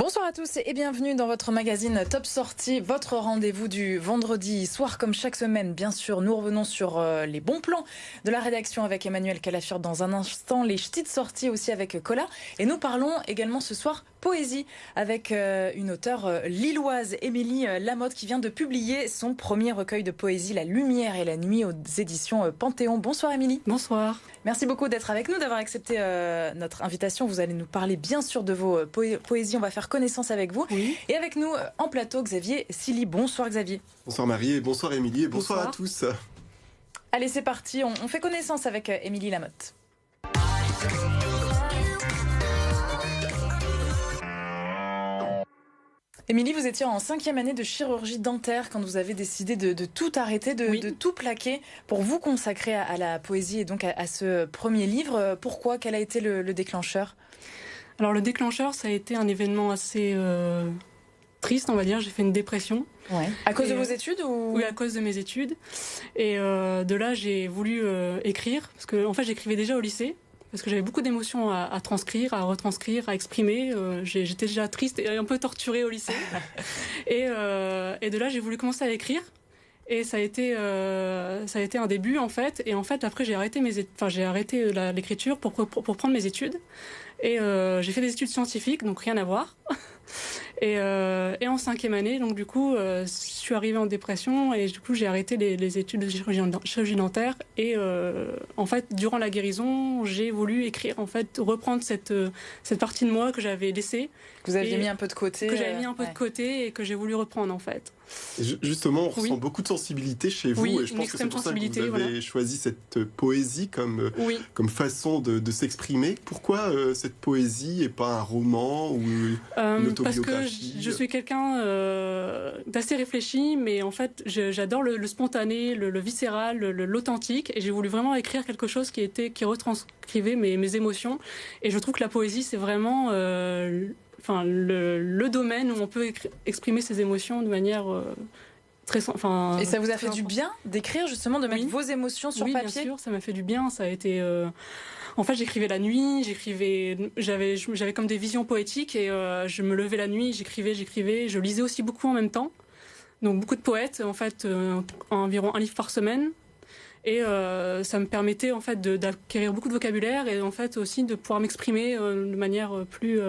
Bonsoir à tous et bienvenue dans votre magazine Top Sortie, votre rendez-vous du vendredi soir comme chaque semaine. Bien sûr, nous revenons sur les bons plans de la rédaction avec Emmanuel Calafure dans un instant, les ch'tis de sortie aussi avec Cola. Et nous parlons également ce soir poésie avec une auteure lilloise, Émilie Lamotte, qui vient de publier son premier recueil de poésie, La Lumière et la Nuit, aux éditions Panthéon. Bonsoir Émilie. Bonsoir. Merci beaucoup d'être avec nous, d'avoir accepté notre invitation. Vous allez nous parler bien sûr de vos poésies. On va faire connaissance avec vous. Oui. Et avec nous en plateau, Xavier Silly. Bonsoir Xavier. Bonsoir Marie et bonsoir Émilie et bonsoir à tous. Allez, c'est parti. On fait connaissance avec Émilie Lamotte. Émilie, vous étiez en 5e année de chirurgie dentaire quand vous avez décidé de tout arrêter, de tout plaquer pour vous consacrer à la poésie et donc à ce premier livre. Pourquoi ? Quel a été le déclencheur ? Alors le déclencheur, ça a été un événement assez triste, on va dire. J'ai fait une dépression. Ouais. À cause de vos études ou... Oui, à cause de mes études. Et de là, j'ai voulu écrire, parce que en fait, j'écrivais déjà au lycée. Parce que j'avais beaucoup d'émotions à transcrire, à retranscrire, à exprimer. J'étais déjà triste et un peu torturée au lycée. Et de là, j'ai voulu commencer à écrire. Et ça a été un début, en fait. Et en fait, après, j'ai arrêté l'écriture pour prendre mes études. Et j'ai fait des études scientifiques, donc rien à voir. Et en 5e année, donc du coup, je suis arrivée en dépression et du coup, j'ai arrêté les études de chirurgie dentaire. Et en fait, durant la guérison, j'ai voulu écrire, en fait, reprendre cette partie de moi que j'avais laissée. Que vous aviez mis un peu de côté. Que j'avais mis un peu de côté et que j'ai voulu reprendre, en fait. Et justement, on ressent beaucoup de sensibilité chez vous. Et je pense que c'est pour ça que vous avez choisi cette poésie comme façon de s'exprimer. Pourquoi cette poésie et pas un roman ou une autobiographie ? Parce que je suis quelqu'un d'assez réfléchi, mais en fait, j'adore le spontané, le viscéral, l'authentique. Et j'ai voulu vraiment écrire quelque chose qui retranscrivait mes émotions. Et je trouve que la poésie, c'est vraiment... le domaine où on peut exprimer ses émotions de manière très... Et ça vous a fait du bien d'écrire, justement, de mettre vos émotions sur papier ? Oui, bien sûr, ça m'a fait du bien. Ça a été... En fait, j'écrivais la nuit, j'avais comme des visions poétiques et je me levais la nuit, j'écrivais, je lisais aussi beaucoup en même temps. Donc beaucoup de poètes, en fait, environ un livre par semaine. Et ça me permettait en fait d'acquérir beaucoup de vocabulaire et en fait aussi de pouvoir m'exprimer de manière plus...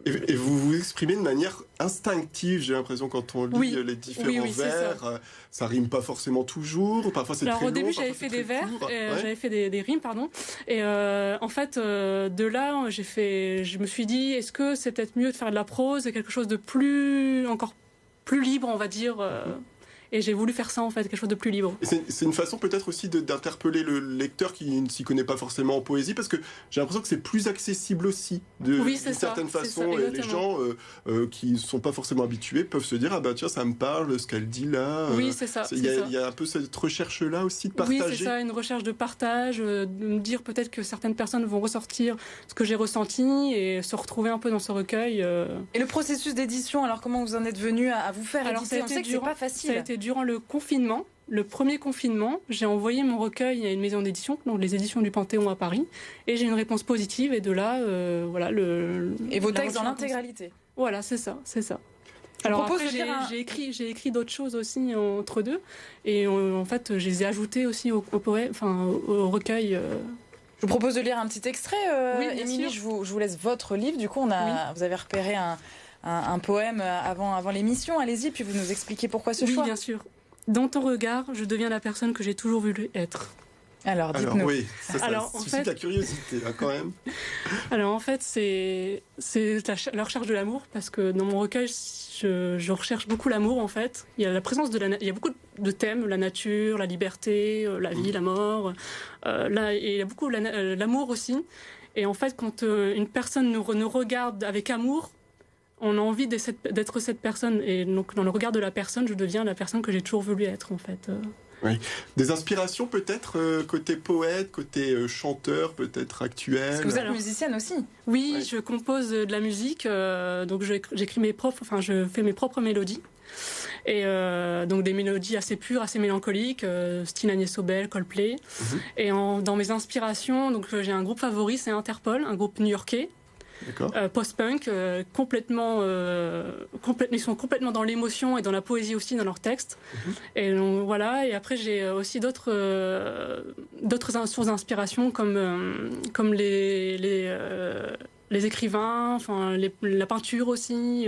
Et vous vous exprimez de manière instinctive, j'ai l'impression, quand on lit les différents vers. Ça rime pas forcément toujours, parfois c'est très long. Alors au début, j'avais fait des vers, j'avais fait des rimes, pardon. Et en fait, de là, je me suis dit, est-ce que c'est peut-être mieux de faire de la prose, quelque chose de encore plus libre, on va dire. Et j'ai voulu faire ça, en fait, quelque chose de plus libre. Et c'est une façon peut-être aussi d'interpeller le lecteur qui ne s'y connaît pas forcément en poésie, parce que j'ai l'impression que c'est plus accessible aussi, d'une certaine façon. Et les gens qui ne sont pas forcément habitués peuvent se dire, ah bah tiens, ça me parle, ce qu'elle dit là. Oui, c'est ça. Il y a un peu cette recherche-là aussi de partager. Oui, c'est ça, une recherche de partage, de me dire peut-être que certaines personnes vont ressortir ce que j'ai ressenti et se retrouver un peu dans ce recueil. Et le processus d'édition, alors comment vous en êtes venu à vous faire éditer ? On sait que c'est pas facile. Ça a été durant le confinement, le premier confinement, j'ai envoyé mon recueil à une maison d'édition, donc les éditions du Panthéon à Paris, et j'ai eu une réponse positive, et de là, Et vos textes dans l'intégralité ? Voilà, c'est ça. Alors après, j'ai écrit d'autres choses aussi entre deux, et en fait, je les ai ajoutées aussi au recueil. Je vous propose de lire un petit extrait, Émilie, je vous laisse votre livre, du coup, vous avez repéré un poème avant l'émission, allez-y, puis vous nous expliquez pourquoi ce choix. Oui, bien sûr. Dans ton regard, je deviens la personne que j'ai toujours voulu être. Alors, dites-nous. Oui, ça suscite la curiosité, quand même. Alors, en fait, c'est la recherche de l'amour, parce que dans mon recueil, je recherche beaucoup l'amour, en fait. Il y a la présence il y a beaucoup de thèmes, la nature, la liberté, la vie, la mort. Et il y a beaucoup l'amour aussi. Et en fait, quand une personne nous regarde avec amour, on a envie d'être cette personne. Et donc, dans le regard de la personne, je deviens la personne que j'ai toujours voulu être, en fait. Oui. Des inspirations, peut-être, côté poète, côté chanteur, peut-être actuel. Parce que vous êtes musicienne aussi. Oui, je compose de la musique. Donc, je fais mes propres mélodies. Et donc, des mélodies assez pures, assez mélancoliques, style Agnès Obel, Coldplay. Et dans mes inspirations, donc, j'ai un groupe favori, c'est Interpol, un groupe new-yorkais. post-punk, ils sont complètement dans l'émotion et dans la poésie aussi dans leurs textes. Et donc, voilà. Et après j'ai aussi d'autres sources d'inspiration comme les écrivains, enfin la peinture aussi.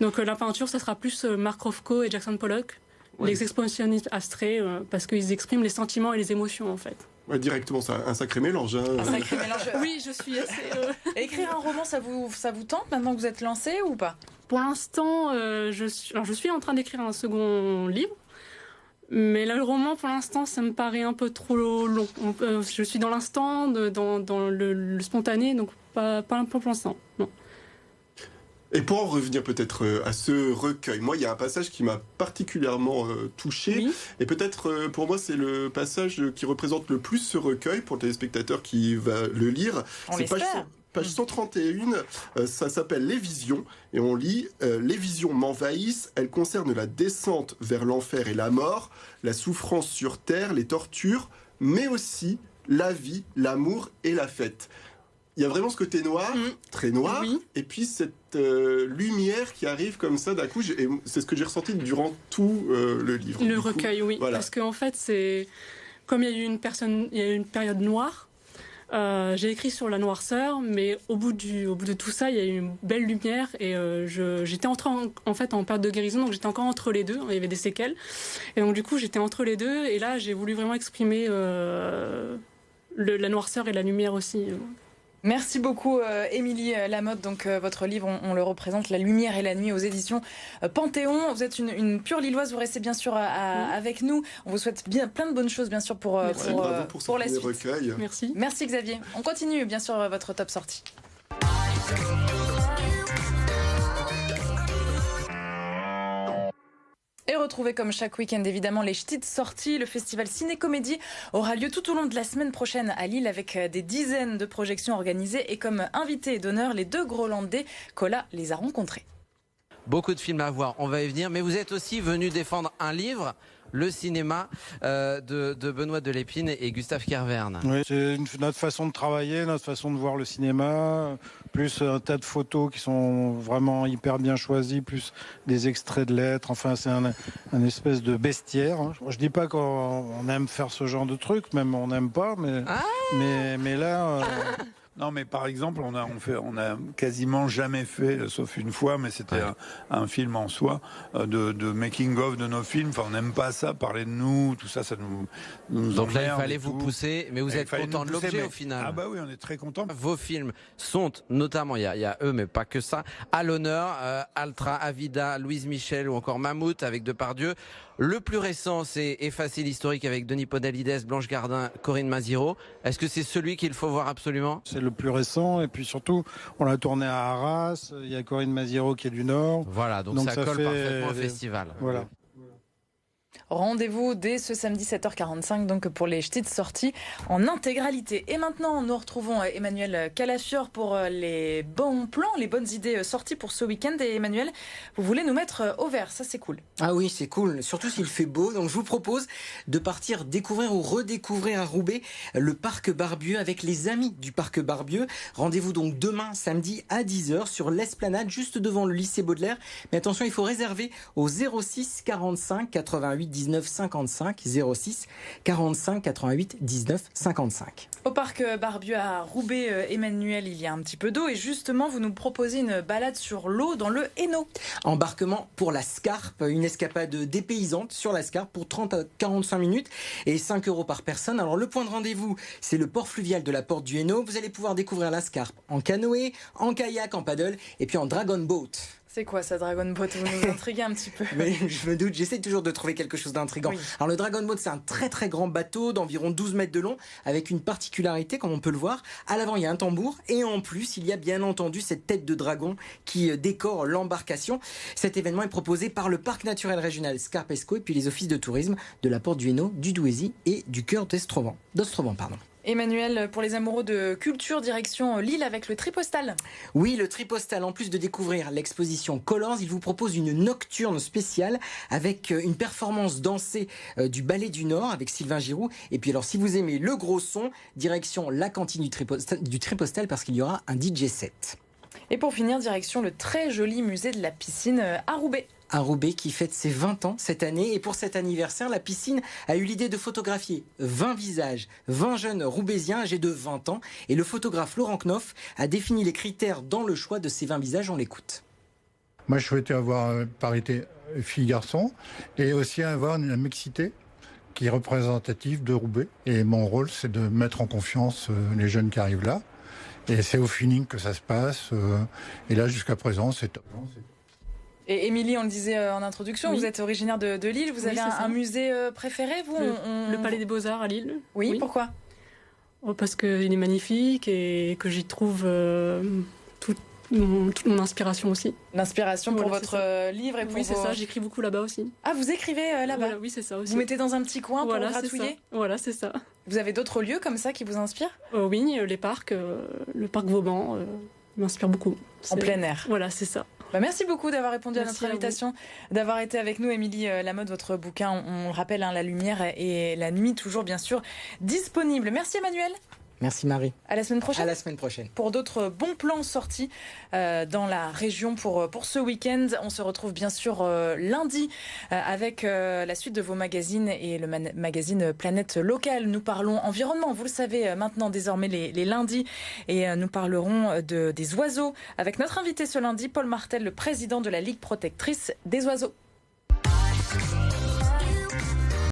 Donc la peinture, ça sera plus Mark Rothko et Jackson Pollock. Les expressionnistes abstraits, parce qu'ils expriment les sentiments et les émotions en fait. Ouais, directement, ça, un sacré mélange. Un sacré mélange. Oui, je suis assez... Écrire un roman, ça vous tente maintenant que vous êtes lancé ou pas? Pour l'instant, je suis en train d'écrire un second livre. Mais là, le roman, pour l'instant, ça me paraît un peu trop long. Je suis dans l'instant, dans le spontané, donc pas pour l'instant, non. Et pour en revenir peut-être à ce recueil, moi il y a un passage qui m'a particulièrement touché, oui. Et peut-être pour moi c'est le passage qui représente le plus ce recueil pour le téléspectateur qui va le lire. C'est page 131, ça s'appelle « Les visions » et on lit « Les visions m'envahissent, elles concernent la descente vers l'enfer et la mort, la souffrance sur terre, les tortures, mais aussi la vie, l'amour et la fête ». Il y a vraiment ce côté noir, très noir, oui. Et puis cette lumière qui arrive comme ça d'un coup. Et c'est ce que j'ai ressenti durant tout le livre. Le recueil, oui. Voilà. Parce qu'en fait, c'est comme il y a eu une période noire. J'ai écrit sur la noirceur, mais au bout de tout ça, il y a eu une belle lumière et j'étais entrée en période de guérison, donc j'étais encore entre les deux. Il y avait des séquelles, et donc du coup j'étais entre les deux. Et là, j'ai voulu vraiment exprimer la noirceur et la lumière aussi. Merci beaucoup Émilie Lamotte. Donc votre livre, on le représente, La lumière et la nuit aux éditions Panthéon. Vous êtes une pure Lilloise, vous restez bien sûr avec nous. On vous souhaite plein de bonnes choses bien sûr pour la suite. Recueil. Merci. Merci Xavier. On continue bien sûr votre top sortie. Et retrouvez comme chaque week-end évidemment les petites sorties. Le festival Ciné-Comédie aura lieu tout au long de la semaine prochaine à Lille avec des dizaines de projections organisées. Et comme invité d'honneur, les deux Grolandais, Cola les a rencontrés. Beaucoup de films à voir, on va y venir. Mais vous êtes aussi venu défendre un livre, Le cinéma de Benoît Delépine et Gustave Kervern. Oui, c'est notre façon de travailler, notre façon de voir le cinéma, plus un tas de photos qui sont vraiment hyper bien choisies, plus des extraits de lettres. Enfin, c'est un espèce de bestiaire. Je dis pas qu'on aime faire ce genre de truc, même on n'aime pas, mais là... Non, mais par exemple, on a quasiment jamais fait, sauf une fois, mais c'était un film en soi, de making-of de nos films. Enfin, on n'aime pas ça, parler de nous, tout ça, ça nous Donc là, il fallait vous pousser, mais vous êtes content de l'objet au final. Ah bah oui, on est très content. Vos films sont notamment, il y a eux, mais pas que ça, à l'honneur, Altra, Avida, Louise Michel ou encore Mammouth avec Depardieu. Le plus récent, c'est Effacer l'historique avec Denis Podalides, Blanche Gardin, Corinne Maziro. Est-ce que c'est celui qu'il faut voir absolument ? C'est le plus récent, et puis surtout, on l'a tourné à Arras, il y a Corinne Maziro qui est du Nord. Voilà, donc ça colle parfaitement au festival. Voilà. Rendez-vous dès ce samedi 7h45 donc pour les petites sorties en intégralité. Et maintenant, nous retrouvons Emmanuel Calafiore pour les bons plans, les bonnes idées sorties pour ce week-end. Et Emmanuel, vous voulez nous mettre au vert, ça c'est cool. Ah oui, c'est cool, surtout s'il fait beau. Donc je vous propose de partir découvrir ou redécouvrir à Roubaix le parc Barbieux avec les amis du parc Barbieux. Rendez-vous donc demain samedi à 10h sur l'esplanade juste devant le lycée Baudelaire. Mais attention, il faut réserver au 06 45 88 19 55 06 45 88 19 55. Au parc Barbieux à Roubaix, Emmanuel, il y a un petit peu d'eau et justement vous nous proposez une balade sur l'eau dans le Hainaut. Embarquement pour la Scarpe, une escapade dépaysante sur la Scarpe pour 30 à 45 minutes et 5 € par personne. Alors le point de rendez-vous, c'est le port fluvial de la Porte du Hainaut. Vous allez pouvoir découvrir la Scarpe en canoë, en kayak, en paddle et puis en dragon boat. C'est quoi ça, Dragon Boat? Vous nous intriguez un petit peu. Mais je me doute, j'essaie toujours de trouver quelque chose d'intriguant. Oui. Alors le Dragon Boat, c'est un très très grand bateau d'environ 12 mètres de long, avec une particularité, comme on peut le voir. À l'avant, il y a un tambour, et en plus, il y a bien entendu cette tête de dragon qui décore l'embarcation. Cet événement est proposé par le Parc naturel régional Scarpe-Escaut et puis les offices de tourisme de la Porte du Hainaut, du Douaisis et du Cœur d'Ostrovent. Emmanuel, pour les amoureux de culture, direction Lille avec le Tripostal. Oui, le Tripostal, en plus de découvrir l'exposition Colors, il vous propose une nocturne spéciale avec une performance dansée du Ballet du Nord avec Sylvain Giroud. Et puis alors, si vous aimez le gros son, direction la cantine du Tripostal parce qu'il y aura un DJ set. Et pour finir, direction le très joli musée de la piscine à Roubaix. À Roubaix qui fête ses 20 ans cette année. Et pour cet anniversaire, la piscine a eu l'idée de photographier 20 visages, 20 jeunes roubaisiens âgés de 20 ans. Et le photographe Laurent Knoff a défini les critères dans le choix de ces 20 visages. On l'écoute. Moi, je souhaitais avoir parité filles-garçons et aussi avoir une mixité qui est représentative de Roubaix. Et mon rôle, c'est de mettre en confiance les jeunes qui arrivent là. Et c'est au feeling que ça se passe. Et là, jusqu'à présent, c'est top. Et Émilie, on le disait en introduction, vous êtes originaire de Lille. Vous avez un musée préféré, vous? Le Palais des Beaux-Arts à Lille. Oui, pourquoi? Parce qu'il est magnifique et que j'y trouve toute mon inspiration aussi. L'inspiration pour votre livre et pour Oui, c'est ça, j'écris beaucoup là-bas aussi. Ah, vous écrivez là-bas? Voilà, oui, c'est ça aussi. Vous mettez dans un petit coin pour gratouiller? Voilà, c'est ça. Vous avez d'autres lieux comme ça qui vous inspirent? Oui, les parcs, le parc Vauban m'inspire beaucoup. En plein air? Voilà, c'est ça. Merci beaucoup d'avoir répondu à notre invitation, d'avoir été avec nous. Émilie Lamotte, votre bouquin, on le rappelle, La lumière et la nuit, toujours bien sûr disponible. Merci Emmanuel. Merci Marie. À la semaine prochaine. À la semaine prochaine. Pour d'autres bons plans sortis dans la région pour ce week-end. On se retrouve bien sûr lundi avec la suite de vos magazines et le magazine Planète Locale. Nous parlons environnement, vous le savez maintenant désormais les lundis. Et nous parlerons des oiseaux avec notre invité ce lundi, Paul Martel, le président de la Ligue protectrice des oiseaux.